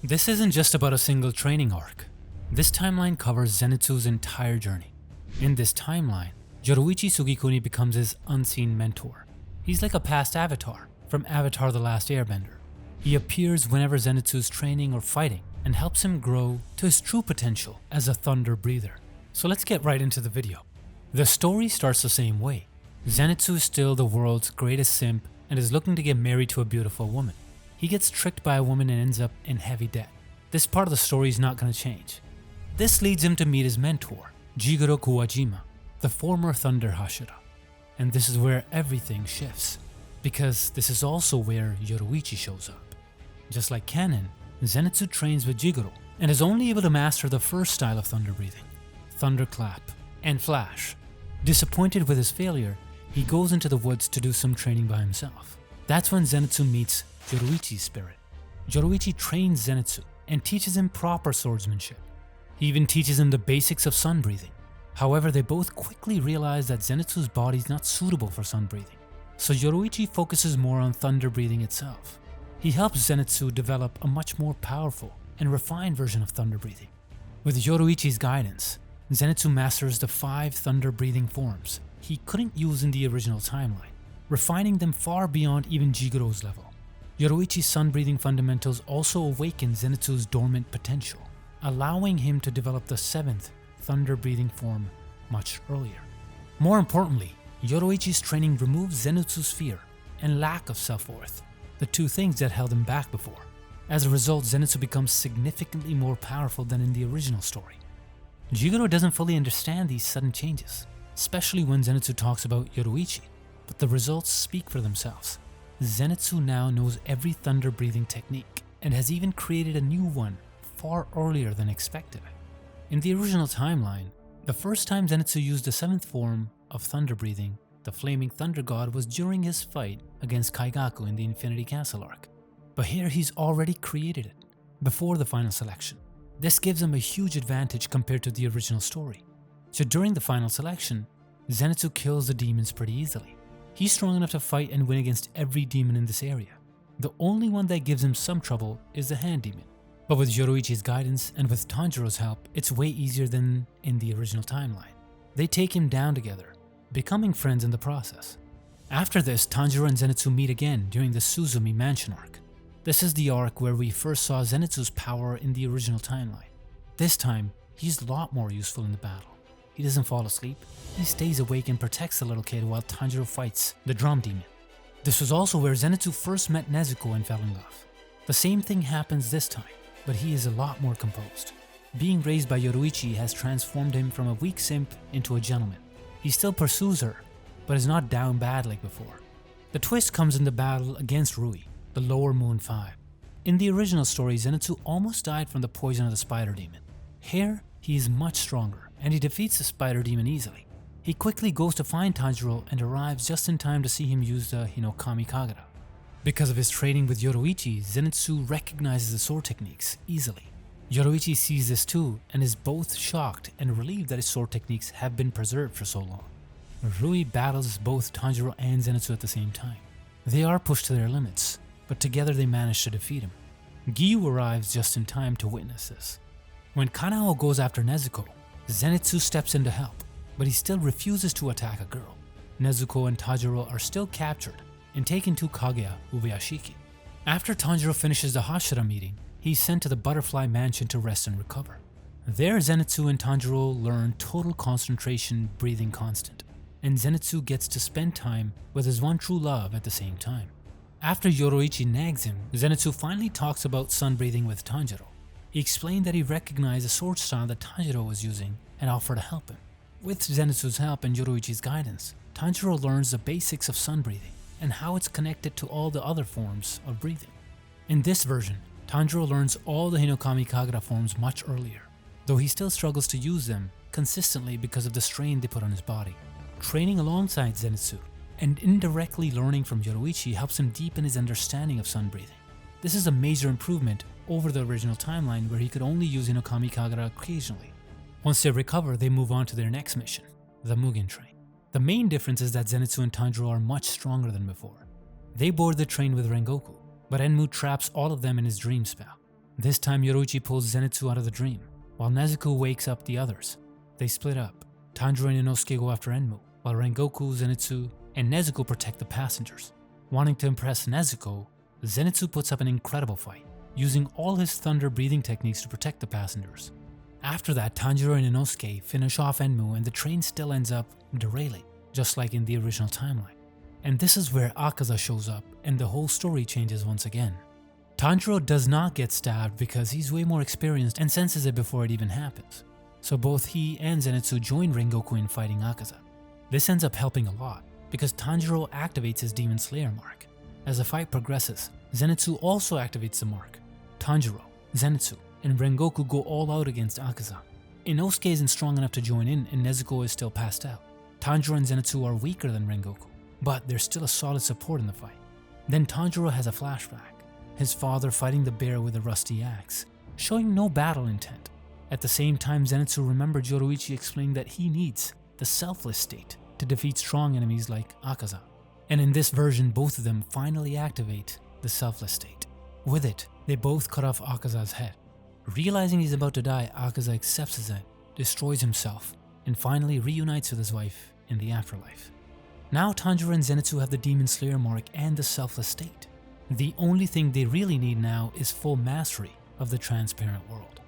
This isn't just about a single training arc. This timeline covers Zenitsu's entire journey. In this timeline, Yoriichi Tsugikuni becomes his unseen mentor. He's like a past Avatar from Avatar: The Last Airbender. He appears whenever Zenitsu's training or fighting and helps him grow to his true potential as a thunder breather. So let's get right into the video. The story starts the same way. Zenitsu is still the world's greatest simp and is looking to get married to a beautiful woman. He gets tricked by a woman and ends up in heavy debt. This part of the story is not going to change. This leads him to meet his mentor, Jigoro Kuwajima, the former Thunder Hashira. And this is where everything shifts, because this is also where Yoriichi shows up. Just like canon, Zenitsu trains with Jigoro and is only able to master the first style of thunder breathing, thunderclap and flash. Disappointed with his failure, he goes into the woods to do some training by himself. That's when Zenitsu meets Yoriichi's spirit. Yoriichi trains Zenitsu and teaches him proper swordsmanship. He even teaches him the basics of sun breathing. However, they both quickly realize that Zenitsu's body is not suitable for sun breathing, so Yoriichi focuses more on thunder breathing itself. He helps Zenitsu develop a much more powerful and refined version of thunder breathing. With Yoriichi's guidance, Zenitsu masters the 5 thunder breathing forms he couldn't use in the original timeline, refining them far beyond even Jigoro's level. Yoriichi's sun breathing fundamentals also awaken Zenitsu's dormant potential, allowing him to develop the 7th thunder breathing form much earlier. More importantly, Yoriichi's training removes Zenitsu's fear and lack of self-worth, the 2 things that held him back before. As a result, Zenitsu becomes significantly more powerful than in the original story. Jigoro doesn't fully understand these sudden changes, especially when Zenitsu talks about Yoriichi, but the results speak for themselves. Zenitsu now knows every thunder breathing technique and has even created a new one far earlier than expected. In the original timeline, the first time Zenitsu used the 7th form of thunder breathing, the Flaming Thunder God, was during his fight against Kaigaku in the Infinity Castle arc. But here he's already created it, before the final selection. This gives him a huge advantage compared to the original story. So during the final selection, Zenitsu kills the demons pretty easily. He's strong enough to fight and win against every demon in this area. The only one that gives him some trouble is the hand demon. But with Yoriichi's guidance and with Tanjiro's help, it's way easier than in the original timeline. They take him down together, becoming friends in the process. After this, Tanjiro and Zenitsu meet again during the Suzumi Mansion arc. This is the arc where we first saw Zenitsu's power in the original timeline. This time, he's a lot more useful in the battle. He doesn't fall asleep, he stays awake and protects the little kid while Tanjiro fights the drum demon. This was also where Zenitsu first met Nezuko and fell in love. The same thing happens this time, but he is a lot more composed. Being raised by Yoriichi has transformed him from a weak simp into a gentleman. He still pursues her, but is not down bad like before. The twist comes in the battle against Rui, the Lower Moon 5. In the original story, Zenitsu almost died from the poison of the spider demon. Here, he is much stronger, and he defeats the spider demon easily. He quickly goes to find Tanjiro and arrives just in time to see him use the Hinokami Kagura. Because of his training with Yoriichi, Zenitsu recognizes the sword techniques easily. Yoriichi sees this too and is both shocked and relieved that his sword techniques have been preserved for so long. Rui battles both Tanjiro and Zenitsu at the same time. They are pushed to their limits, but together they manage to defeat him. Giyu arrives just in time to witness this. When Kanao goes after Nezuko, Zenitsu steps in to help, but he still refuses to attack a girl. Nezuko and Tanjiro are still captured and taken to Kaguya Ubuyashiki. After Tanjiro finishes the Hashira meeting, he's sent to the Butterfly Mansion to rest and recover. There, Zenitsu and Tanjiro learn total concentration, breathing constant, and Zenitsu gets to spend time with his one true love at the same time. After Yoriichi nags him, Zenitsu finally talks about sun breathing with Tanjiro. He explained that he recognized the sword style that Tanjiro was using and offered to help him. With Zenitsu's help and Yoriichi's guidance, Tanjiro learns the basics of sun breathing and how it's connected to all the other forms of breathing. In this version, Tanjiro learns all the Hinokami Kagura forms much earlier, though he still struggles to use them consistently because of the strain they put on his body. Training alongside Zenitsu and indirectly learning from Yoriichi helps him deepen his understanding of sun breathing. This is a major improvement over the original timeline where he could only use Hinokami Kagura occasionally. Once they recover, they move on to their next mission, the Mugen Train. The main difference is that Zenitsu and Tanjiro are much stronger than before. They board the train with Rengoku, but Enmu traps all of them in his dream spell. This time Yoriichi pulls Zenitsu out of the dream, while Nezuko wakes up the others. They split up. Tanjiro and Inosuke go after Enmu, while Rengoku, Zenitsu, and Nezuko protect the passengers. Wanting to impress Nezuko, Zenitsu puts up an incredible fight, using all his thunder breathing techniques to protect the passengers. After that, Tanjiro and Inosuke finish off Enmu and the train still ends up derailing, just like in the original timeline. And this is where Akaza shows up and the whole story changes once again. Tanjiro does not get stabbed because he's way more experienced and senses it before it even happens. So both he and Zenitsu join Rengoku in fighting Akaza. This ends up helping a lot because Tanjiro activates his Demon Slayer mark. As the fight progresses, Zenitsu also activates the mark. Tanjiro, Zenitsu, and Rengoku go all out against Akaza. Inosuke isn't strong enough to join in and Nezuko is still passed out. Tanjiro and Zenitsu are weaker than Rengoku, but they're still a solid support in the fight. Then Tanjiro has a flashback, his father fighting the bear with a rusty axe, showing no battle intent. At the same time, Zenitsu remembered Yoriichi explaining that he needs the selfless state to defeat strong enemies like Akaza. And in this version, both of them finally activate the selfless state. With it, they both cut off Akaza's head. Realizing he's about to die, Akaza accepts his end, destroys himself, and finally reunites with his wife in the afterlife. Now Tanjiro and Zenitsu have the Demon Slayer mark and the selfless state. The only thing they really need now is full mastery of the transparent world.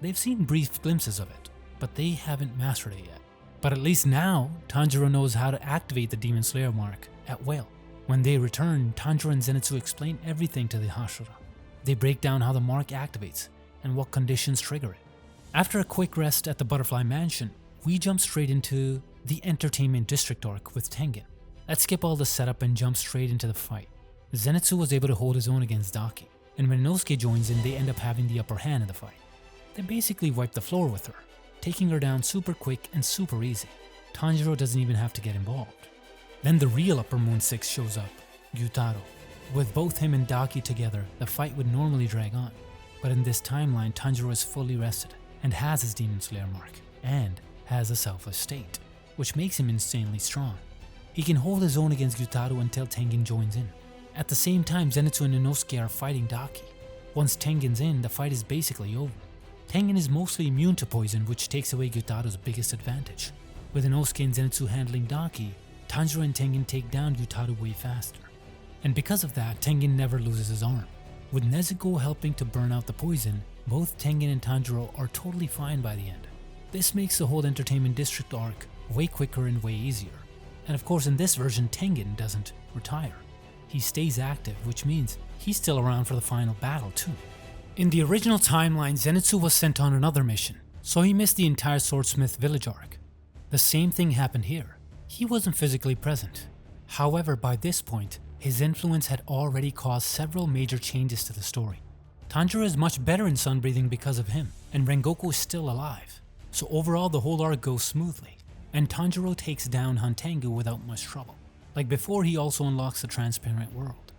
They've seen brief glimpses of it, but they haven't mastered it yet. But at least now, Tanjiro knows how to activate the Demon Slayer mark at will. When they return, Tanjiro and Zenitsu explain everything to the Hashira. They break down how the mark activates and what conditions trigger it. After a quick rest at the Butterfly Mansion, we jump straight into the Entertainment District arc with Tengen. Let's skip all the setup and jump straight into the fight. Zenitsu was able to hold his own against Daki, and when Inosuke joins in, they end up having the upper hand in the fight. They basically wipe the floor with her, taking her down super quick and super easy. Tanjiro doesn't even have to get involved. Then the real Upper Moon 6 shows up, Gyutaro. With both him and Daki together, the fight would normally drag on. But in this timeline, Tanjiro is fully rested and has his Demon Slayer mark, and has a selfless state, which makes him insanely strong. He can hold his own against Gyutaro until Tengen joins in. At the same time, Zenitsu and Inosuke are fighting Daki. Once Tengen's in, the fight is basically over. Tengen is mostly immune to poison, which takes away Gyutaro's biggest advantage. With Inosuke and Zenitsu handling Daki, Tanjiro and Tengen take down Gyutaro way faster. And because of that, Tengen never loses his arm. With Nezuko helping to burn out the poison, both Tengen and Tanjiro are totally fine by the end. This makes the whole Entertainment District arc way quicker and way easier. And of course in this version, Tengen doesn't retire. He stays active, which means he's still around for the final battle too. In the original timeline, Zenitsu was sent on another mission, so he missed the entire Swordsmith village arc. The same thing happened here. He wasn't physically present. However, by this point, his influence had already caused several major changes to the story. Tanjiro is much better in sunbreathing because of him, and Rengoku is still alive. So overall the whole arc goes smoothly, and Tanjiro takes down Hantengu without much trouble. Like before, he also unlocks the transparent world.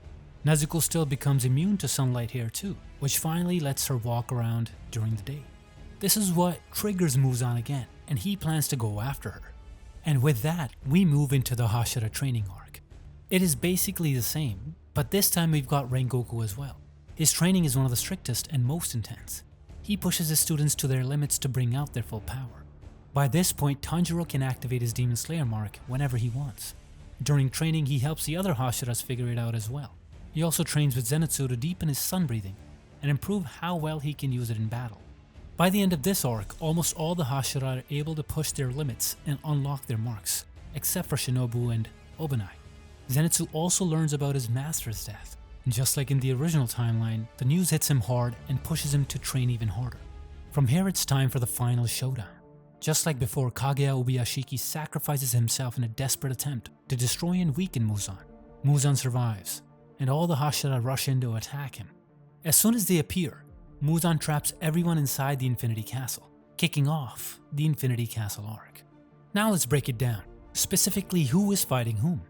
Nezuko still becomes immune to sunlight here too, which finally lets her walk around during the day. This is what triggers Muzan again, and he plans to go after her. And with that, we move into the Hashira training arc. It is basically the same, but this time we've got Rengoku as well. His training is one of the strictest and most intense. He pushes his students to their limits to bring out their full power. By this point, Tanjiro can activate his Demon Slayer mark whenever he wants. During training, he helps the other Hashiras figure it out as well. He also trains with Zenitsu to deepen his sun breathing and improve how well he can use it in battle. By the end of this arc, almost all the Hashira are able to push their limits and unlock their marks, except for Shinobu and Obanai. Zenitsu also learns about his master's death. Just like in the original timeline, the news hits him hard and pushes him to train even harder. From here, it's time for the final showdown. Just like before, Kaguya Obiyashiki sacrifices himself in a desperate attempt to destroy and weaken Muzan. Muzan survives, and all the Hashira rush in to attack him. As soon as they appear, Muzan traps everyone inside the Infinity Castle, kicking off the Infinity Castle arc. Now let's break it down, specifically who is fighting whom.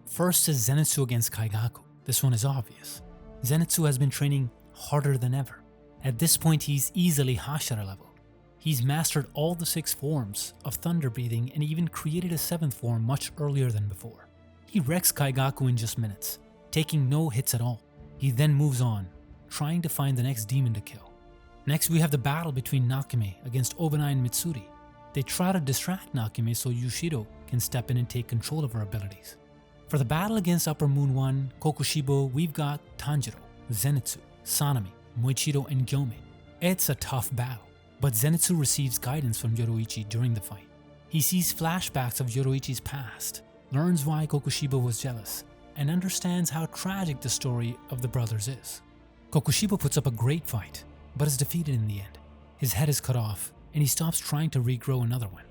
First is Zenitsu against Kaigaku. This one is obvious. Zenitsu has been training harder than ever. At this point, he's easily Hashira level. He's mastered all the 6 forms of thunder breathing and even created a 7th form much earlier than before. He wrecks Kaigaku in just minutes, taking no hits at all. He then moves on, trying to find the next demon to kill. Next, we have the battle between Nakame against Obanai and Mitsuri. They try to distract Nakame so Yushiro can step in and take control of her abilities. For the battle against Upper Moon 1, Kokushibo, we've got Tanjiro, Zenitsu, Sanemi, Moichiro, and Gyome. It's a tough battle, but Zenitsu receives guidance from Yoriichi during the fight. He sees flashbacks of Yoriichi's past, learns why Kokushibo was jealous, and understands how tragic the story of the brothers is. Kokushibo puts up a great fight, but is defeated in the end. His head is cut off, and he stops trying to regrow another one.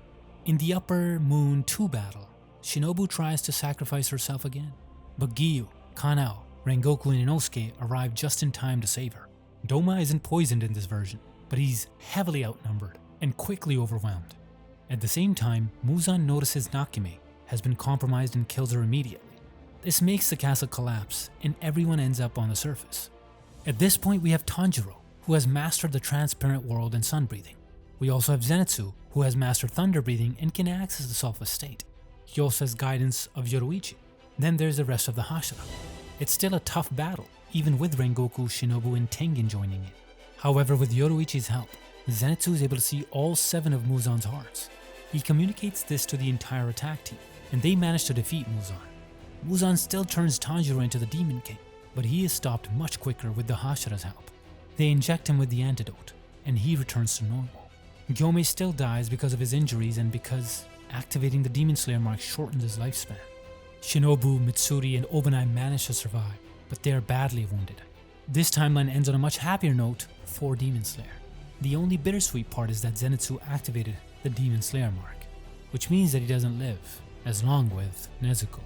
In the Upper Moon 2 battle, Shinobu tries to sacrifice herself again, but Giyu, Kanao, Rengoku, and Inosuke arrive just in time to save her. Doma isn't poisoned in this version, but he's heavily outnumbered and quickly overwhelmed. At the same time, Muzan notices Nakame has been compromised and kills her immediately. This makes the castle collapse, and everyone ends up on the surface. At this point, we have Tanjiro, who has mastered the transparent world and sun breathing. We also have Zenitsu, who has mastered thunder breathing and can access the selfless state. He also has guidance of Yoriichi. Then there's the rest of the Hashira. It's still a tough battle, even with Rengoku, Shinobu, and Tengen joining in. However, with Yoriichi's help, Zenitsu is able to see all 7 of Muzan's hearts. He communicates this to the entire attack team, and they manage to defeat Muzan. Muzan still turns Tanjiro into the Demon King, but he is stopped much quicker with the Hashira's help. They inject him with the antidote, and he returns to normal. Gyome still dies because of his injuries and because activating the Demon Slayer mark shortens his lifespan. Shinobu, Mitsuri, and Obanai manage to survive, but they are badly wounded. This timeline ends on a much happier note for Demon Slayer. The only bittersweet part is that Zenitsu activated the Demon Slayer mark, which means that he doesn't live as long with Nezuko.